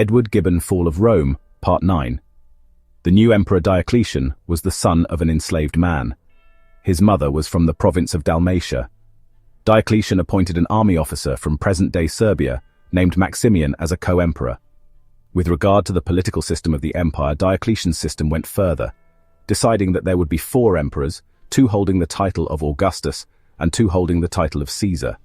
Gibbon Fall of Rome, Part 9. The new Emperor Diocletian was the son of an enslaved man. His mother was from the province of Dalmatia. Diocletian appointed an army officer from present-day Serbia named Maximian as a co-emperor. With regard to the political system of the empire, Diocletian's system went further, deciding that there would be 4 emperors, 2 holding the title of Augustus and 2 holding the title of Caesar.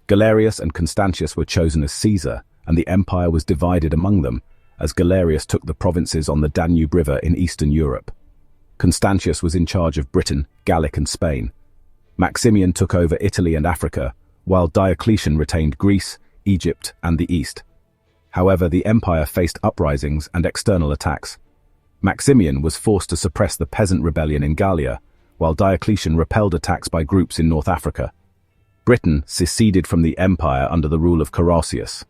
Galerius and Constantius were chosen as Caesar, and the empire was divided among them, as Galerius took the provinces on the Danube River in Eastern Europe. Constantius was in charge of Britain, Gallic and Spain. Maximian took over Italy and Africa, while Diocletian retained Greece, Egypt and the East. However, the empire faced uprisings and external attacks. Maximian was forced to suppress the peasant rebellion in Gallia, while Diocletian repelled attacks by groups in North Africa. Britain seceded from the empire under the rule of Carausius.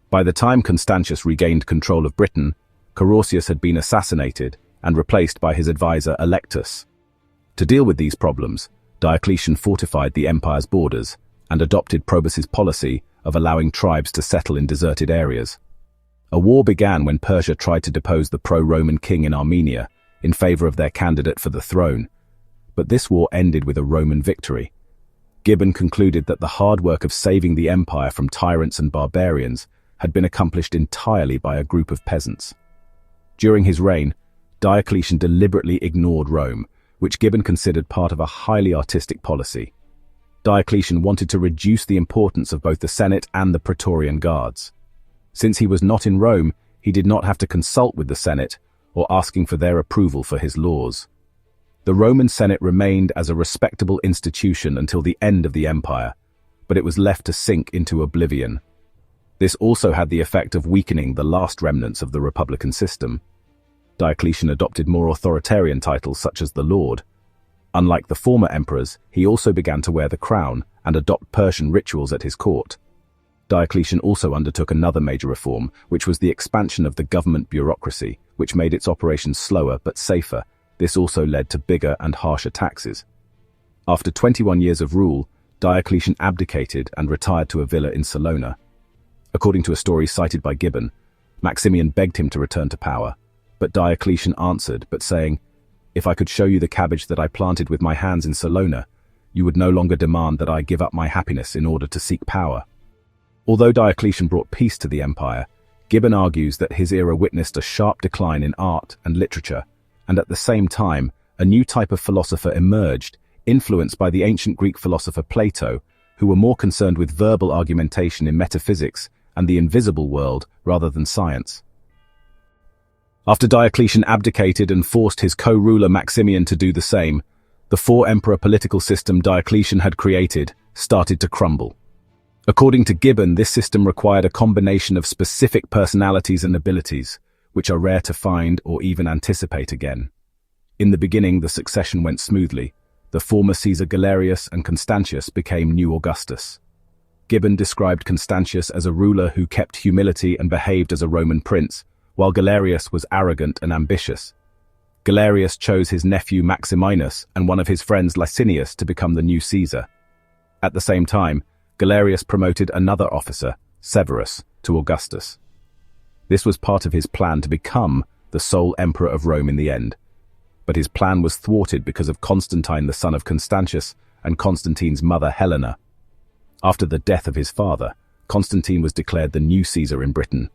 By the time Constantius regained control of Britain, Carausius had been assassinated and replaced by his advisor Electus. To deal with these problems, Diocletian fortified the empire's borders and adopted Probus's policy of allowing tribes to settle in deserted areas. A war began when Persia tried to depose the pro-Roman king in Armenia in favor of their candidate for the throne, but this war ended with a Roman victory. Gibbon concluded that the hard work of saving the empire from tyrants and barbarians had been accomplished entirely by a group of peasants. During his reign, Diocletian deliberately ignored Rome, which Gibbon considered part of a highly artistic policy. Diocletian wanted to reduce the importance of both the Senate and the Praetorian Guards. Since he was not in Rome, he did not have to consult with the Senate or asking for their approval for his laws. The Roman Senate remained as a respectable institution until the end of the empire, but it was left to sink into oblivion. This also had the effect of weakening the last remnants of the republican system. Diocletian adopted more authoritarian titles such as the Lord. Unlike the former emperors, he also began to wear the crown and adopt Persian rituals at his court. Diocletian also undertook another major reform, which was the expansion of the government bureaucracy, which made its operations slower but safer. This also led to bigger and harsher taxes. After 21 years of rule, Diocletian abdicated and retired to a villa in Salona. According to a story cited by Gibbon, Maximian begged him to return to power, but Diocletian answered, saying, "If I could show you the cabbage that I planted with my hands in Salona, you would no longer demand that I give up my happiness in order to seek power." Although Diocletian brought peace to the empire, Gibbon argues that his era witnessed a sharp decline in art and literature, and at the same time, a new type of philosopher emerged, influenced by the ancient Greek philosopher Plato, who were more concerned with verbal argumentation in metaphysics and the invisible world rather than science. After Diocletian abdicated and forced his co-ruler Maximian to do the same, the 4-emperor political system Diocletian had created started to crumble. According to Gibbon, this system required a combination of specific personalities and abilities, which are rare to find or even anticipate again. In the beginning, the succession went smoothly. The former Caesar Galerius and Constantius became new Augustus. Gibbon described Constantius as a ruler who kept humility and behaved as a Roman prince, while Galerius was arrogant and ambitious. Galerius chose his nephew Maximinus and one of his friends Licinius to become the new Caesar. At the same time, Galerius promoted another officer, Severus, to Augustus. This was part of his plan to become the sole emperor of Rome in the end. But his plan was thwarted because of Constantine, the son of Constantius, and Constantine's mother Helena. After the death of his father, Constantine was declared the new Caesar in Britain.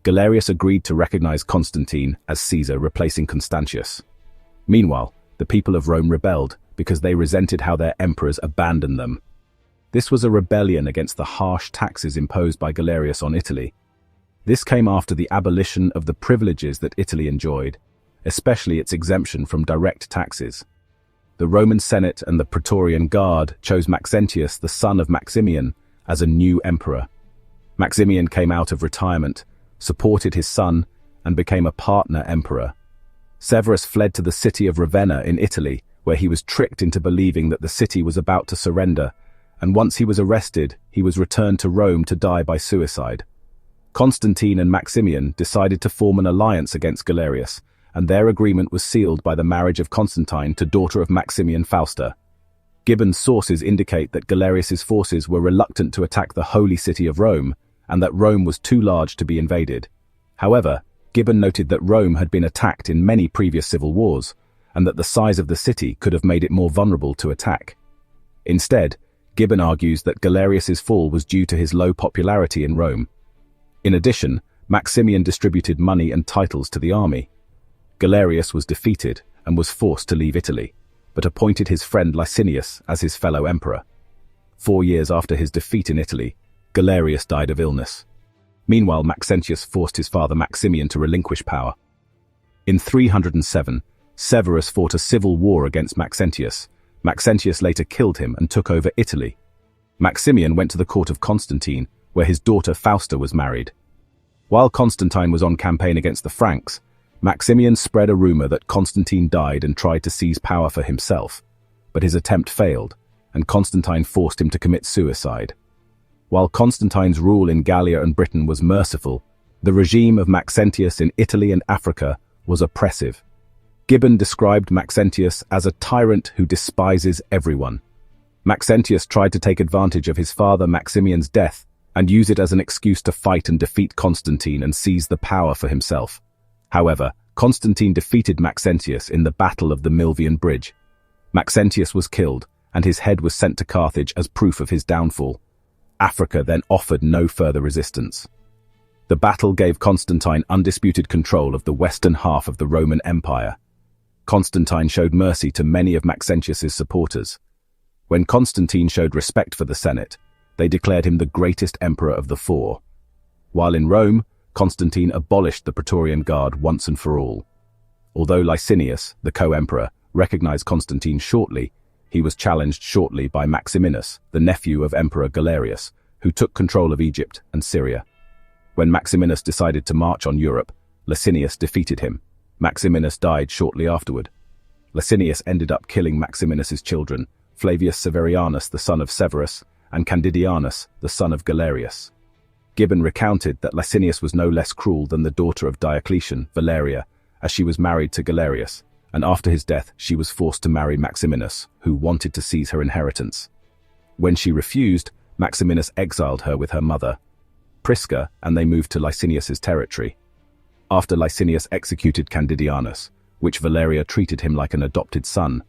Galerius agreed to recognize Constantine as Caesar, replacing Constantius. Meanwhile, the people of Rome rebelled because they resented how their emperors abandoned them. This was a rebellion against the harsh taxes imposed by Galerius on Italy. This came after the abolition of the privileges that Italy enjoyed, especially its exemption from direct taxes. The Roman Senate and the Praetorian Guard chose Maxentius, the son of Maximian, as a new emperor. Maximian came out of retirement, supported his son, and became a partner emperor. Severus fled to the city of Ravenna in Italy, where he was tricked into believing that the city was about to surrender, and once he was arrested, he was returned to Rome to die by suicide. Constantine and Maximian decided to form an alliance against Galerius, and their agreement was sealed by the marriage of Constantine to daughter of Maximian, Fausta. Gibbon's sources indicate that Galerius's forces were reluctant to attack the holy city of Rome, and that Rome was too large to be invaded. However, Gibbon noted that Rome had been attacked in many previous civil wars, and that the size of the city could have made it more vulnerable to attack. Instead, Gibbon argues that Galerius's fall was due to his low popularity in Rome. In addition, Maximian distributed money and titles to the army. Galerius was defeated and was forced to leave Italy, but appointed his friend Licinius as his fellow emperor. 4 years after his defeat in Italy, Galerius died of illness. Meanwhile, Maxentius forced his father Maximian to relinquish power. In 307, Severus fought a civil war against Maxentius. Maxentius later killed him and took over Italy. Maximian went to the court of Constantine, where his daughter Fausta was married. While Constantine was on campaign against the Franks, Maximian spread a rumor that Constantine died and tried to seize power for himself, but his attempt failed, and Constantine forced him to commit suicide. While Constantine's rule in Gallia and Britain was merciful, the regime of Maxentius in Italy and Africa was oppressive. Gibbon described Maxentius as a tyrant who despises everyone. Maxentius tried to take advantage of his father Maximian's death and use it as an excuse to fight and defeat Constantine and seize the power for himself. However, Constantine defeated Maxentius in the Battle of the Milvian Bridge. Maxentius was killed, and his head was sent to Carthage as proof of his downfall. Africa then offered no further resistance. The battle gave Constantine undisputed control of the western half of the Roman Empire. Constantine showed mercy to many of Maxentius's supporters. When Constantine showed respect for the Senate, they declared him the greatest emperor of the four. While in Rome, Constantine abolished the Praetorian Guard once and for all. Although Licinius, the co-emperor, recognized Constantine shortly, he was challenged shortly by Maximinus, the nephew of Emperor Galerius, who took control of Egypt and Syria. When Maximinus decided to march on Europe, Licinius defeated him. Maximinus died shortly afterward. Licinius ended up killing Maximinus's children, Flavius Severianus, the son of Severus, and Candidianus, the son of Galerius. Gibbon recounted that Licinius was no less cruel than the daughter of Diocletian, Valeria, as she was married to Galerius, and after his death she was forced to marry Maximinus, who wanted to seize her inheritance. When she refused, Maximinus exiled her with her mother, Prisca, and they moved to Licinius's territory. After Licinius executed Candidianus, which Valeria treated him like an adopted son,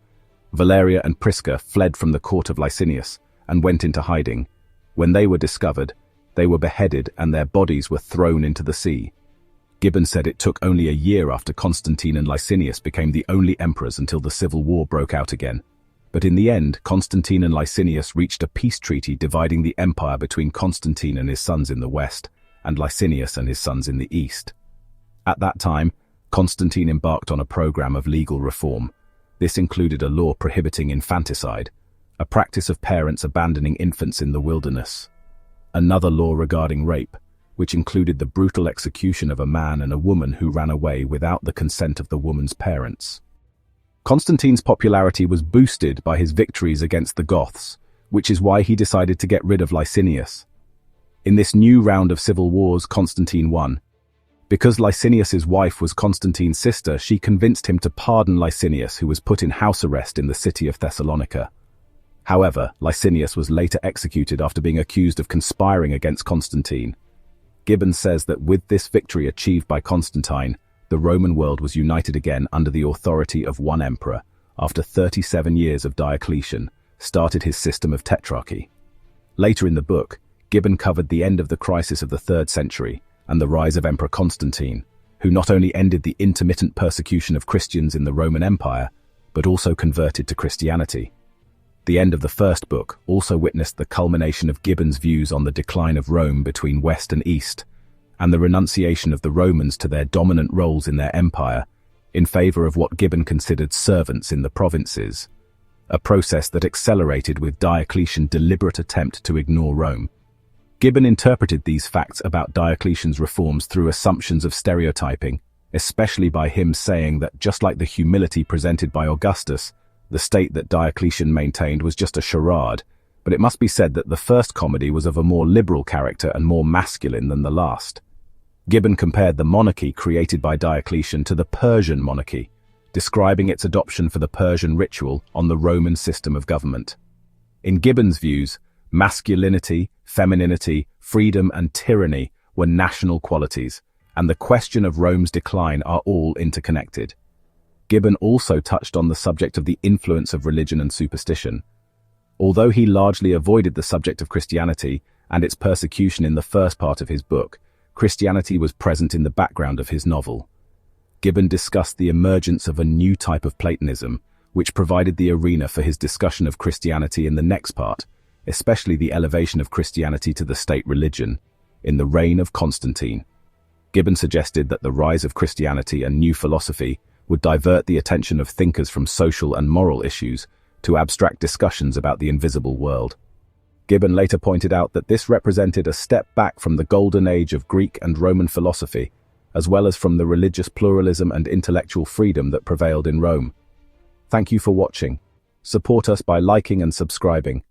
Valeria and Prisca fled from the court of Licinius and went into hiding. When they were discovered, they were beheaded and their bodies were thrown into the sea. Gibbon said it took only a year after Constantine and Licinius became the only emperors until the civil war broke out again. But in the end, Constantine and Licinius reached a peace treaty dividing the empire between Constantine and his sons in the west, and Licinius and his sons in the east. At that time, Constantine embarked on a program of legal reform. This included a law prohibiting infanticide, a practice of parents abandoning infants in the wilderness. Another law regarding rape, which included the brutal execution of a man and a woman who ran away without the consent of the woman's parents. Constantine's popularity was boosted by his victories against the Goths, which is why he decided to get rid of Licinius. In this new round of civil wars, Constantine won. Because Licinius's wife was Constantine's sister, she convinced him to pardon Licinius, who was put in house arrest in the city of Thessalonica. However, Licinius was later executed after being accused of conspiring against Constantine. Gibbon says that with this victory achieved by Constantine, the Roman world was united again under the authority of one emperor, after 37 years of Diocletian, started his system of Tetrarchy. Later in the book, Gibbon covered the end of the crisis of the 3rd century and the rise of Emperor Constantine, who not only ended the intermittent persecution of Christians in the Roman Empire, but also converted to Christianity. The end of the first book also witnessed the culmination of Gibbon's views on the decline of Rome between West and East, and the renunciation of the Romans to their dominant roles in their empire, in favor of what Gibbon considered servants in the provinces, a process that accelerated with Diocletian's deliberate attempt to ignore Rome. Gibbon interpreted these facts about Diocletian's reforms through assumptions of stereotyping, especially by him saying that just like the humility presented by Augustus, the state that Diocletian maintained was just a charade, but it must be said that the first comedy was of a more liberal character and more masculine than the last. Gibbon compared the monarchy created by Diocletian to the Persian monarchy, describing its adoption for the Persian ritual on the Roman system of government. In Gibbon's views, masculinity, femininity, freedom and tyranny were national qualities, and the question of Rome's decline are all interconnected. Gibbon also touched on the subject of the influence of religion and superstition. Although he largely avoided the subject of Christianity and its persecution in the first part of his book, Christianity was present in the background of his novel. Gibbon discussed the emergence of a new type of Platonism, which provided the arena for his discussion of Christianity in the next part, especially the elevation of Christianity to the state religion, in the reign of Constantine. Gibbon suggested that the rise of Christianity and new philosophy would divert the attention of thinkers from social and moral issues to abstract discussions about the invisible world. Gibbon later pointed out that this represented a step back from the golden age of Greek and Roman philosophy, as well as from the religious pluralism and intellectual freedom that prevailed in Rome. Thank you for watching. Support us by liking and subscribing.